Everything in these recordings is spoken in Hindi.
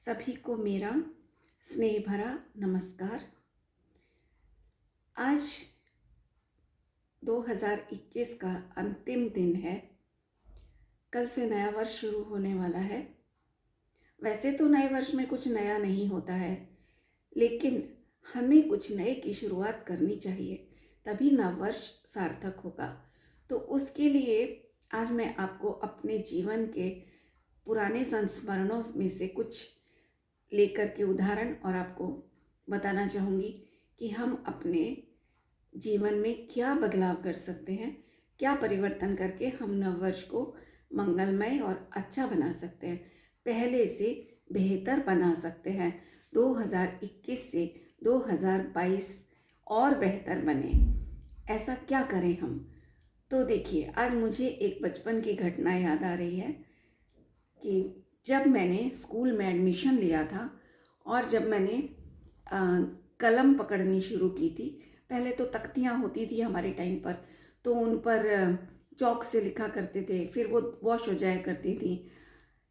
सभी को मेरा स्नेह भरा नमस्कार। आज 2021 का अंतिम दिन है। कल से नया वर्ष शुरू होने वाला है। वैसे तो नए वर्ष में कुछ नया नहीं होता है, लेकिन हमें कुछ नए की शुरुआत करनी चाहिए, तभी नव वर्ष सार्थक होगा। तो उसके लिए आज मैं आपको अपने जीवन के पुराने संस्मरणों में से कुछ लेकर के उदाहरण और आपको बताना चाहूँगी कि हम अपने जीवन में क्या बदलाव कर सकते हैं, क्या परिवर्तन करके हम नववर्ष को मंगलमय और अच्छा बना सकते हैं, पहले से बेहतर बना सकते हैं। 2021 से 2022 और बेहतर बने, ऐसा क्या करें हम? तो देखिए, आज मुझे एक बचपन की घटना याद आ रही है कि जब मैंने स्कूल में एडमिशन लिया था और जब मैंने कलम पकड़नी शुरू की थी। पहले तो तख्तियाँ होती थी हमारे टाइम पर, तो उन पर चौक से लिखा करते थे, फिर वो वॉश हो जाया करती थी,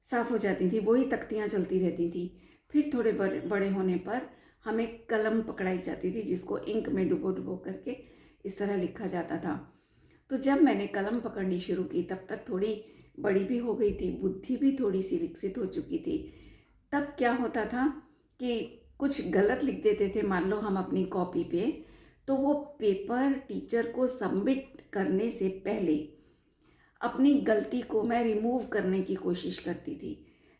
साफ़ हो जाती थी, वही तख्तियाँ चलती रहती थी। फिर थोड़े बड़े होने पर हमें कलम पकड़ाई जाती थी, जिसको इंक में डुबो डुबो करके इस तरह लिखा जाता था। तो जब मैंने कलम पकड़नी शुरू की, तब तक थोड़ी बड़ी भी हो गई थी, बुद्धि भी थोड़ी सी विकसित हो चुकी थी। तब क्या होता था कि कुछ गलत लिख देते थे, मान लो हम अपनी कॉपी पे, तो वो पेपर टीचर को सबमिट करने से पहले अपनी गलती को मैं रिमूव करने की कोशिश करती थी,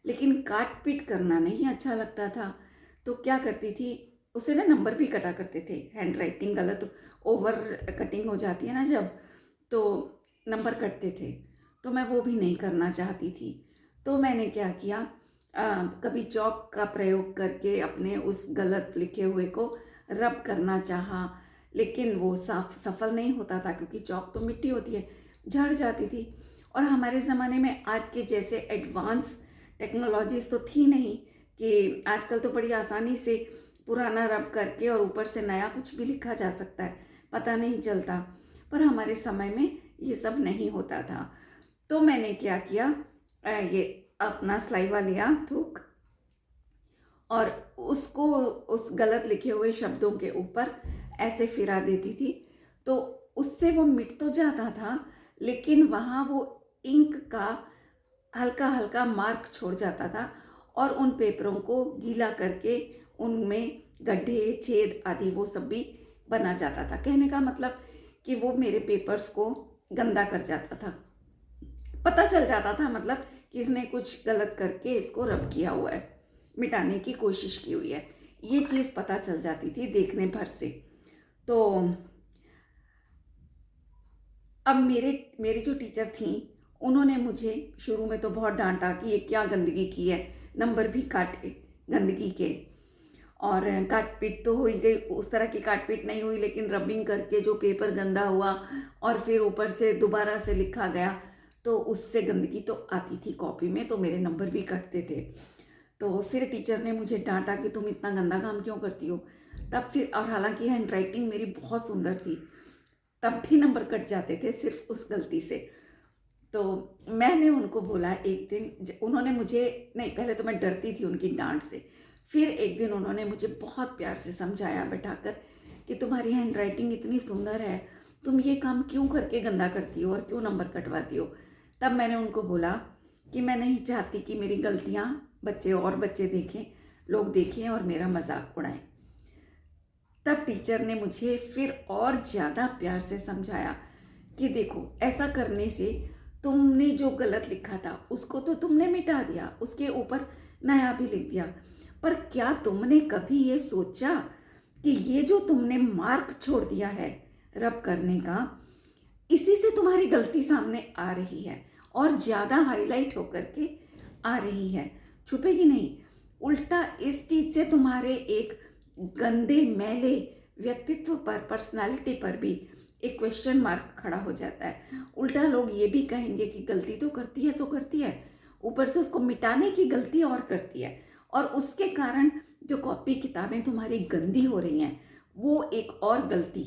लेकिन काट पीट करना नहीं अच्छा लगता था। तो क्या करती थी, उसे ना नंबर भी कटा करते थे। हैंड राइटिंग गलत ओवर कटिंग हो जाती है ना जब, तो नंबर कटते थे। तो मैं वो भी नहीं करना चाहती थी। तो मैंने क्या किया, कभी चॉक का प्रयोग करके अपने उस गलत लिखे हुए को रब करना चाहा, लेकिन वो सफल नहीं होता था, क्योंकि चॉक तो मिट्टी होती है, झड़ जाती थी। और हमारे ज़माने में आज के जैसे एडवांस टेक्नोलॉजीज तो थी नहीं कि आजकल तो बड़ी आसानी से पुराना रब करके और ऊपर से नया कुछ भी लिखा जा सकता है, पता नहीं चलता। पर हमारे समय में ये सब नहीं होता था। तो मैंने क्या किया, ये अपना स्लाइवा लिया, थूक, और उसको उस गलत लिखे हुए शब्दों के ऊपर ऐसे फिरा देती थी। तो उससे वो मिट तो जाता था, लेकिन वहाँ वो इंक का हल्का हल्का मार्क छोड़ जाता था, और उन पेपरों को गीला करके उनमें गड्ढे छेद आदि वो सब भी बना जाता था। कहने का मतलब कि वो मेरे पेपर्स को गंदा कर जाता था, पता चल जाता था, मतलब कि इसने कुछ गलत करके इसको रब किया हुआ है, मिटाने की कोशिश की हुई है, ये चीज़ पता चल जाती थी देखने भर से। तो अब मेरी जो टीचर थी, उन्होंने मुझे शुरू में तो बहुत डांटा कि ये क्या गंदगी की है, नंबर भी काटे गंदगी के। और काट पीट तो हो ही गई, उस तरह की काट पीट नहीं हुई, लेकिन रबिंग करके जो पेपर गंदा हुआ और फिर ऊपर से दोबारा से लिखा गया, तो उससे गंदगी तो आती थी कॉपी में, तो मेरे नंबर भी कटते थे। तो फिर टीचर ने मुझे डांटा कि तुम इतना गंदा काम क्यों करती हो। तब फिर, और हालांकि हैंड राइटिंग मेरी बहुत सुंदर थी, तब भी नंबर कट जाते थे सिर्फ उस गलती से। तो मैंने उनको बोला एक दिन, उन्होंने मुझे, नहीं पहले तो मैं डरती थी उनकी डांट से, फिर एक दिन उन्होंने मुझे बहुत प्यार से समझाया बैठाकर कि तुम्हारी हैंड राइटिंग इतनी सुंदर है, तुम ये काम क्यों करके गंदा करती हो और क्यों नंबर कटवाती हो। तब मैंने उनको बोला कि मैं नहीं चाहती कि मेरी गलतियाँ बच्चे देखें, लोग देखें और मेरा मजाक उड़ाएं। तब टीचर ने मुझे फिर और ज़्यादा प्यार से समझाया कि देखो, ऐसा करने से तुमने जो गलत लिखा था उसको तो तुमने मिटा दिया, उसके ऊपर नया भी लिख दिया, पर क्या तुमने कभी ये सोचा कि ये जो तुमने मार्क छोड़ दिया है रब करने का, इसी से तुम्हारी गलती सामने आ रही है और ज़्यादा हाईलाइट होकर के आ रही है, छुपेगी नहीं। उल्टा इस चीज़ से तुम्हारे एक गंदे मैले व्यक्तित्व पर, पर्सनालिटी पर भी एक क्वेश्चन मार्क खड़ा हो जाता है। उल्टा लोग ये भी कहेंगे कि गलती तो करती है सो करती है, ऊपर से उसको मिटाने की गलती और करती है, और उसके कारण जो कॉपी किताबें तुम्हारी गंदी हो रही हैं, वो एक और गलती।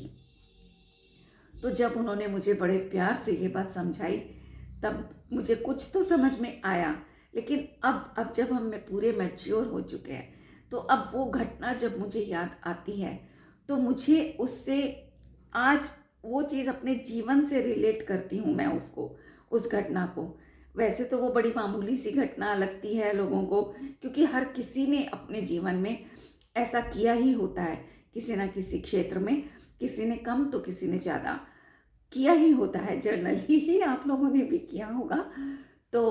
तो जब उन्होंने मुझे बड़े प्यार से ये बात समझाई, तब मुझे कुछ तो समझ में आया, लेकिन अब जब हम में पूरे मैच्योर हो चुके हैं, तो अब वो घटना जब मुझे याद आती है तो मुझे उससे आज वो चीज़ अपने जीवन से रिलेट करती हूँ मैं उसको, उस घटना को। वैसे तो वो बड़ी मामूली सी घटना लगती है लोगों को, क्योंकि हर किसी ने अपने जीवन में ऐसा किया ही होता है, किसी ना किसी क्षेत्र में, किसी ने कम तो किसी ने ज़्यादा किया ही होता है, जर्नली ही आप लोगों ने भी किया होगा। तो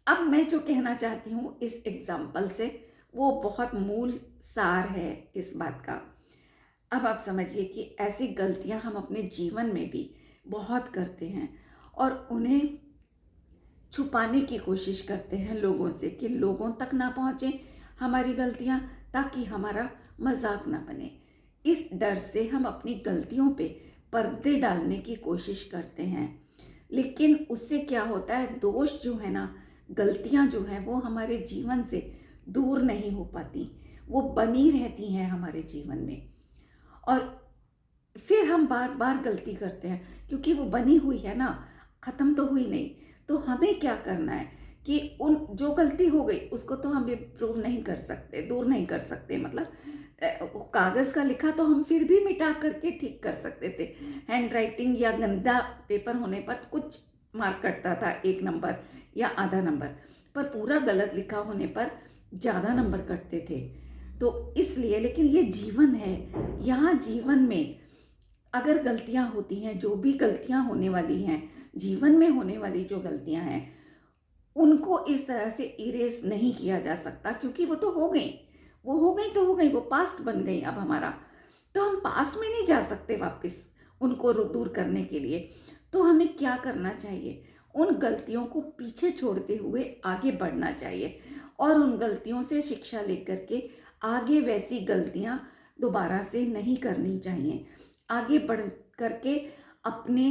अब मैं जो कहना चाहती हूँ इस एग्जाम्पल से, वो बहुत मूल सार है इस बात का। अब आप समझिए कि ऐसी गलतियाँ हम अपने जीवन में भी बहुत करते हैं और उन्हें छुपाने की कोशिश करते हैं लोगों से, कि लोगों तक ना पहुँचे हमारी गलतियाँ, ताकि हमारा मजाक ना बने। इस डर से हम अपनी गलतियों पे पर्दे डालने की कोशिश करते हैं, लेकिन उससे क्या होता है, दोष जो है ना, गलतियाँ जो हैं वो हमारे जीवन से दूर नहीं हो पाती, वो बनी रहती हैं हमारे जीवन में। और फिर हम बार बार गलती करते हैं, क्योंकि वो बनी हुई है ना, ख़त्म तो हुई नहीं। तो हमें क्या करना है कि उन जो गलती हो गई उसको तो हम इम्प्रूव नहीं कर सकते, दूर नहीं कर सकते, मतलब कागज़ का लिखा तो हम फिर भी मिटा करके ठीक कर सकते थे। हैंड राइटिंग या गंदा पेपर होने पर कुछ मार्क कटता था, 1 नंबर या आधा नंबर, पर पूरा गलत लिखा होने पर ज़्यादा नंबर कटते थे। तो इसलिए, लेकिन ये जीवन है, यहाँ जीवन में अगर गलतियाँ होती हैं, जो भी गलतियाँ होने वाली हैं, जीवन में होने वाली जो गलतियाँ हैं, उनको इस तरह से इरेज नहीं किया जा सकता, क्योंकि वो तो हो गई, वो हो गई तो हो गई, वो पास्ट बन गई अब हमारा। तो हम पास्ट में नहीं जा सकते वापस उनको दूर करने के लिए। तो हमें क्या करना चाहिए, उन गलतियों को पीछे छोड़ते हुए आगे बढ़ना चाहिए और उन गलतियों से शिक्षा लेकर के आगे वैसी गलतियां दोबारा से नहीं करनी चाहिए। आगे बढ़ करके अपने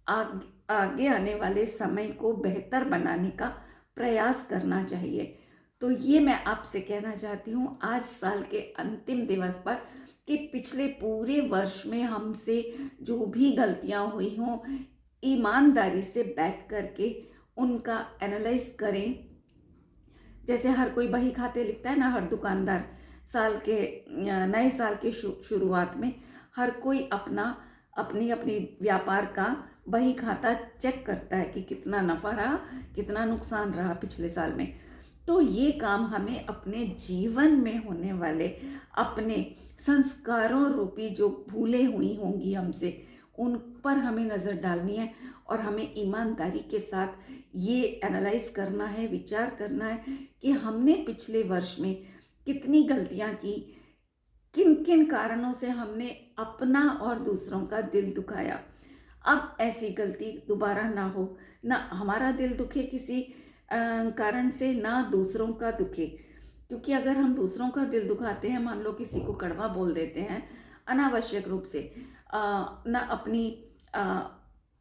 आगे आने वाले समय को बेहतर बनाने का प्रयास करना चाहिए। तो ये मैं आपसे कहना चाहती हूँ आज साल के अंतिम दिवस पर, कि पिछले पूरे वर्ष में हमसे जो भी गलतियाँ हुई हों, ईमानदारी से बैठ करके उनका एनालाइज करें। जैसे हर कोई बही खाते लिखता है ना, हर दुकानदार साल के नए साल के शुरुआत में हर कोई अपनी अपनी व्यापार का बही खाता चेक करता है कि कितना नफ़ा रहा, कितना नुकसान रहा पिछले साल में। तो ये काम हमें अपने जीवन में होने वाले अपने संस्कारों रूपी जो भूलें हुई होंगी हमसे, उन पर हमें नज़र डालनी है और हमें ईमानदारी के साथ ये एनालाइज करना है, विचार करना है कि हमने पिछले वर्ष में कितनी गलतियां की, किन किन कारणों से हमने अपना और दूसरों का दिल दुखाया। अब ऐसी गलती दोबारा ना हो, ना हमारा दिल दुखे किसी कारण से, ना दूसरों का दुखे। क्योंकि अगर हम दूसरों का दिल दुखाते हैं, मान लो किसी को कड़वा बोल देते हैं अनावश्यक रूप से, ना अपनी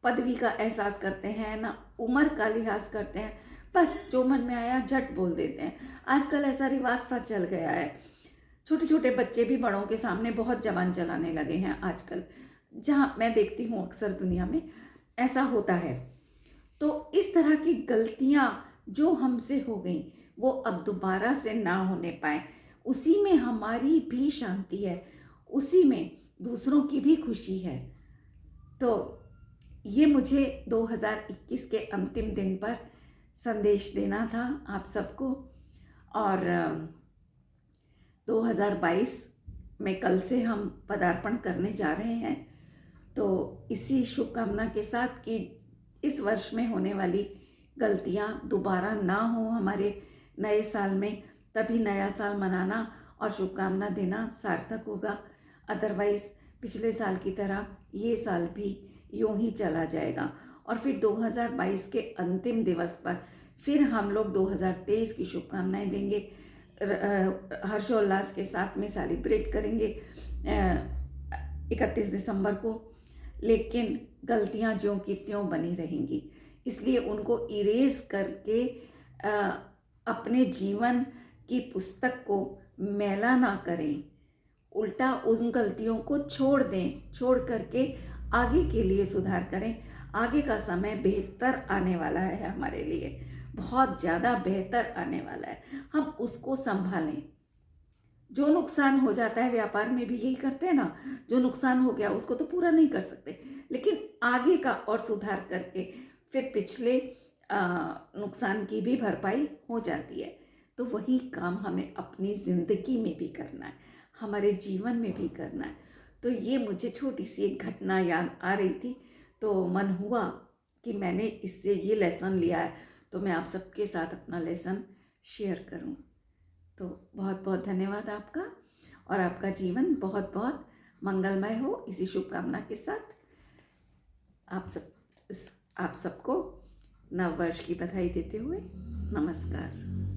पदवी का एहसास करते हैं, ना उम्र का लिहाज करते हैं, बस जो मन में आया झट बोल देते हैं। आजकल ऐसा रिवाज सा चल गया है, छोटे छोटे बच्चे भी बड़ों के सामने बहुत जबान चलाने लगे हैं आजकल, जहाँ मैं देखती हूँ अक्सर दुनिया में ऐसा होता है। तो इस तरह की गलतियाँ जो हमसे हो गई वो अब दोबारा से ना होने पाए, उसी में हमारी भी शांति है, उसी में दूसरों की भी खुशी है। तो ये मुझे 2021 के अंतिम दिन पर संदेश देना था आप सबको। और 2022 में कल से हम पदार्पण करने जा रहे हैं। तो इसी शुभकामना के साथ कि इस वर्ष में होने वाली गलतियां दोबारा ना हो हमारे नए साल में, तभी नया साल मनाना और शुभकामना देना सार्थक होगा। अदरवाइज़ पिछले साल की तरह ये साल भी यूं ही चला जाएगा और फिर 2022 के अंतिम दिवस पर फिर हम लोग 2023 की शुभकामनाएं देंगे, हर्षोल्लास के साथ में सेलिब्रेट करेंगे 31 दिसंबर को। लेकिन गलतियां ज्यों की त्यों बनी रहेंगी, इसलिए उनको इरेज करके अपने जीवन की पुस्तक को मैला ना करें, उल्टा उन गलतियों को छोड़ दें, छोड़ करके आगे के लिए सुधार करें। आगे का समय बेहतर आने वाला है हमारे लिए। बहुत ज़्यादा बेहतर आने वाला है, हम उसको संभालें। जो नुकसान हो जाता है, व्यापार में भी यही करते हैं ना, जो नुकसान हो गया उसको तो पूरा नहीं कर सकते, लेकिन आगे का और सुधार करके फिर पिछले नुकसान की भी भरपाई हो जाती है। तो वही काम हमें अपनी ज़िंदगी में भी करना है, हमारे जीवन में भी करना है। तो ये मुझे छोटी सी एक घटना याद आ रही थी, तो मन हुआ कि मैंने इससे ये लेसन लिया है, तो मैं आप सबके साथ अपना लेसन शेयर करूं। तो बहुत बहुत धन्यवाद आपका, और आपका जीवन बहुत बहुत मंगलमय हो, इसी शुभकामना के साथ आप सबको नव वर्ष की बधाई देते हुए नमस्कार।